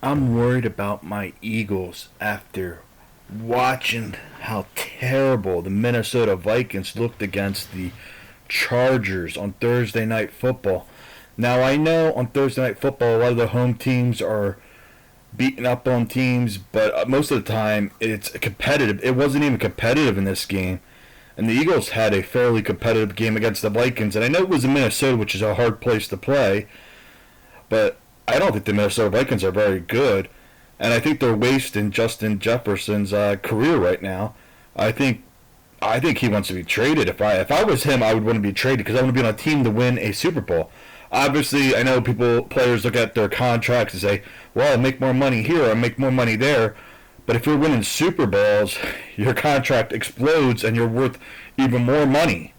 I'm worried about my Eagles after watching how terrible the Minnesota Vikings looked against the Chargers on Thursday Night Football. Now, I know on Thursday Night Football, a lot of the home teams are beating up on teams, but most of the time it's competitive. It wasn't even competitive in this game. And the Eagles had a fairly competitive game against the Vikings. And I know it was in Minnesota, which is a hard place to play, but I don't think the Minnesota Vikings are very good. And I think they're wasting Justin Jefferson's career right now. I think I think he wants to be traded. If I was him, I would want to be traded because I want to be on a team to win a Super Bowl. Obviously, I know players look at their contracts and say, "Well, I make more money here, I make more money there." But if you're winning Super Bowls, your contract explodes and you're worth even more money.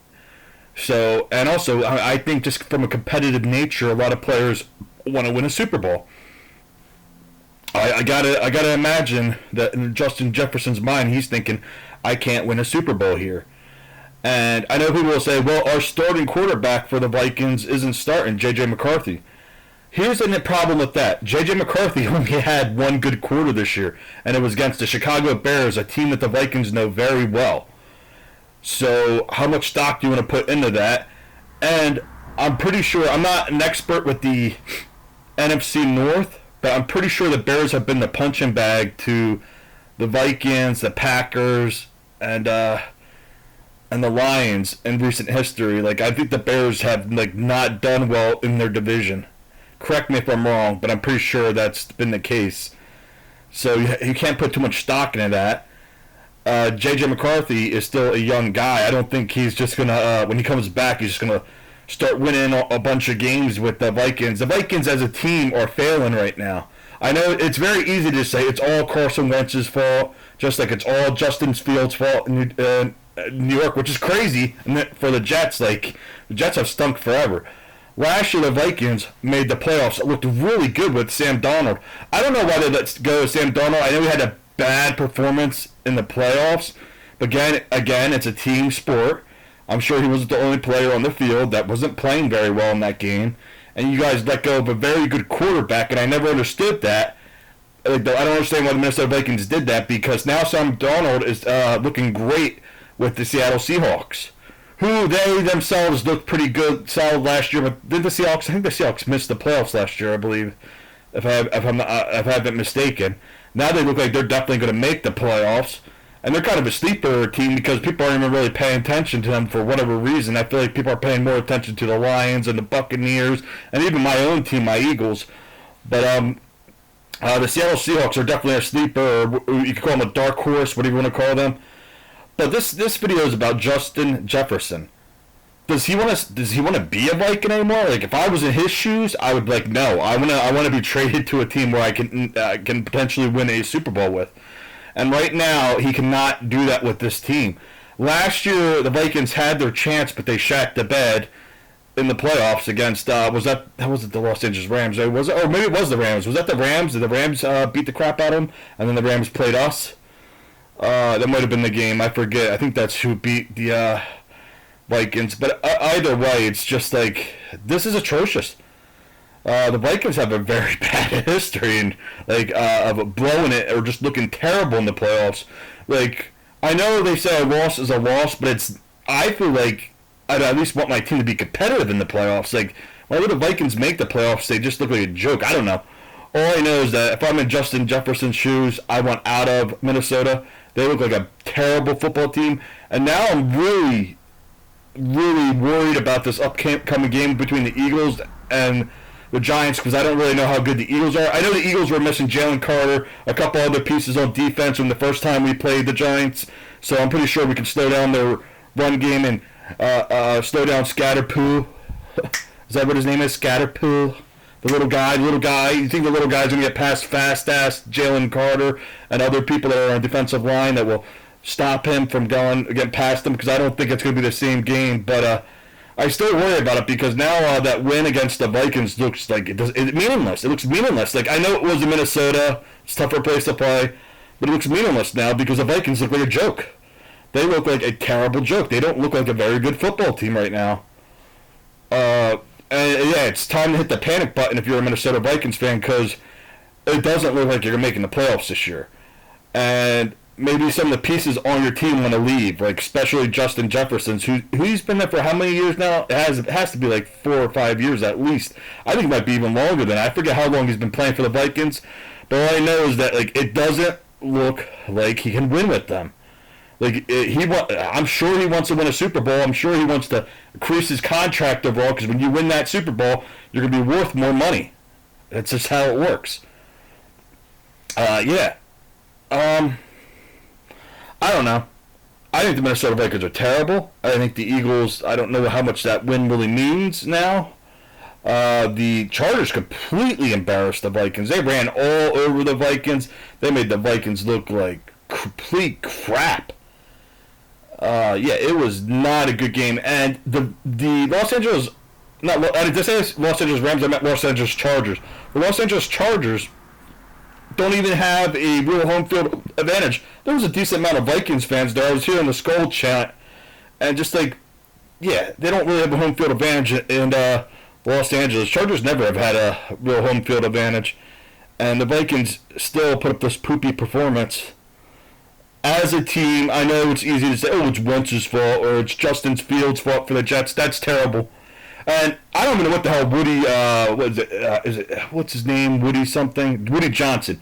So, and also, I think just from a competitive nature, a lot of players want to win a Super Bowl. I gotta imagine that in Justin Jefferson's mind, he's thinking, I can't win a Super Bowl here. And I know people will say, well, our starting quarterback for the Vikings isn't starting, J.J. McCarthy. Here's the problem with that. J.J. McCarthy only had one good quarter this year, and it was against the Chicago Bears, a team that the Vikings know very well. So how much stock do you want to put into that? And I'm pretty sure, I'm not an expert with the NFC North, but I'm pretty sure the Bears have been the punching bag to the Vikings, the Packers, and the Lions in recent history. Like, I think the Bears have not done well in their division. Correct me if I'm wrong, but I'm pretty sure that's been the case. So you can't put too much stock into that. J.J. McCarthy is still a young guy. I don't think he's just gonna when he comes back, he's just gonna start winning a bunch of games with the Vikings. The Vikings as a team are failing right now. I know it's very easy to say it's all Carson Wentz's fault, just like it's all Justin Fields' fault in New York, which is crazy for the Jets. Like, the Jets have stunk forever. Last year, the Vikings made the playoffs. It looked really good with Sam Darnold. I don't know why they let go of Sam Darnold. I know he had a bad performance in the playoffs. But again, it's a team sport. I'm sure he wasn't the only player on the field that wasn't playing very well in that game. And you guys let go of a very good quarterback, and I never understood that. I don't understand why the Minnesota Vikings did that, because now Sam Darnold is looking great with the Seattle Seahawks, who they themselves looked pretty good, solid last year. But did the Seahawks? I think the Seahawks missed the playoffs last year, I believe, if I haven't mistaken. Now they look like they're definitely going to make the playoffs. And they're kind of a sleeper team because people aren't even really paying attention to them for whatever reason. I feel like people are paying more attention to the Lions and the Buccaneers and even my own team, my Eagles. But the Seattle Seahawks are definitely a sleeper, or you could call them a dark horse, whatever you want to call them. But this video is about Justin Jefferson. Does he want to be a Viking anymore? Like, if I was in his shoes, I would be like, no, I want to be traded to a team where I can potentially win a Super Bowl with. And right now, he cannot do that with this team. Last year, the Vikings had their chance, but they shat the bed in the playoffs against, was it the Los Angeles Rams? Was it? Or maybe it was the Rams. Was that the Rams? Did the Rams beat the crap out of them? And then the Rams played us? That might have been the game. I forget. I think that's who beat the Vikings. But either way, it's just like, this is atrocious. The Vikings have a very bad history and of blowing it or just looking terrible in the playoffs. Like, I know they say a loss is a loss, but I feel like I'd at least want my team to be competitive in the playoffs. Like, whenever the Vikings make the playoffs, they just look like a joke. I don't know. All I know is that if I'm in Justin Jefferson's shoes, I want out of Minnesota. They look like a terrible football team, and now I'm really, really worried about this upcoming game between the Eagles and the Giants, because I don't really know how good the Eagles are. I know the Eagles were missing Jalen Carter, a couple other pieces on defense from the first time we played the Giants, so I'm pretty sure we can slow down their run game and slow down Scatterpoo. Is that what his name is? Scatterpoo? The little guy. You think the little guy's going to get past fast-ass Jalen Carter and other people that are on the defensive line that will stop him from getting past him? Because I don't think it's going to be the same game, but I still worry about it because now that win against the Vikings looks like it's meaningless. It looks meaningless. Like, I know it was in Minnesota. It's a tougher place to play. But it looks meaningless now because the Vikings look like a joke. They look like a terrible joke. They don't look like a very good football team right now. And yeah, it's time to hit the panic button if you're a Minnesota Vikings fan, because it doesn't look like you're making the playoffs this year. And maybe some of the pieces on your team want to leave, like especially Justin Jefferson's, who's been there for how many years now? It has to be like 4 or 5 years at least. I think it might be even longer than that. I forget how long he's been playing for the Vikings, but all I know is that like it doesn't look like he can win with them. I'm sure he wants to win a Super Bowl. I'm sure he wants to increase his contract overall because when you win that Super Bowl, you're going to be worth more money. That's just how it works. Yeah. I don't know. I think the Minnesota Vikings are terrible. I think the Eagles, I don't know how much that win really means now. The Chargers completely embarrassed the Vikings. They ran all over the Vikings. They made the Vikings look like complete crap. Yeah, it was not a good game. And the Los Angeles, I didn't say Los Angeles Rams, I meant Los Angeles Chargers. The Los Angeles Chargers don't even have a real home field advantage. There was a decent amount of Vikings fans there. I was hearing the Skull chant, and just like, yeah, they don't really have a home field advantage in Los Angeles. Chargers never have had a real home field advantage, and the Vikings still put up this poopy performance. As a team, I know it's easy to say, oh, it's Wentz's fault, or it's Justin Fields' fault for the Jets. That's terrible. And I don't even know what the hell Woody, what's his name? Woody something? Woody Johnson.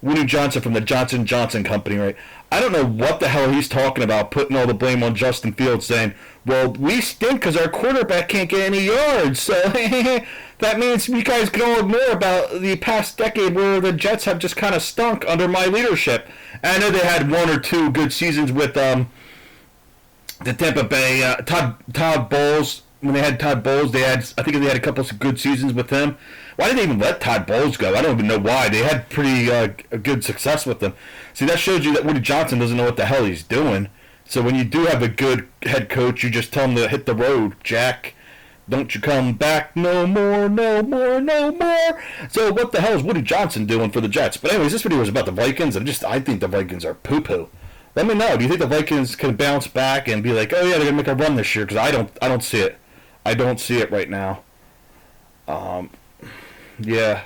Woody Johnson from the Johnson Johnson Company, right? I don't know what the hell he's talking about, putting all the blame on Justin Fields, saying, well, we stink because our quarterback can't get any yards. So that means you guys can all ignore about the past decade where the Jets have just kind of stunk under my leadership. And I know they had 1 or 2 good seasons with the Tampa Bay, Todd Bowles. When they had Todd Bowles, I think they had a couple of good seasons with him. Why did they even let Todd Bowles go? I don't even know why. They had pretty good success with him. See, that shows you that Woody Johnson doesn't know what the hell he's doing. So when you do have a good head coach, you just tell him to hit the road, Jack. Don't you come back no more, no more, no more. So what the hell is Woody Johnson doing for the Jets? But anyways, this video was about the Vikings, and I think the Vikings are poo-poo. Let me know. Do you think the Vikings can bounce back and be like, oh yeah, they're gonna make a run this year? Because I don't see it. I don't see it right now. Yeah.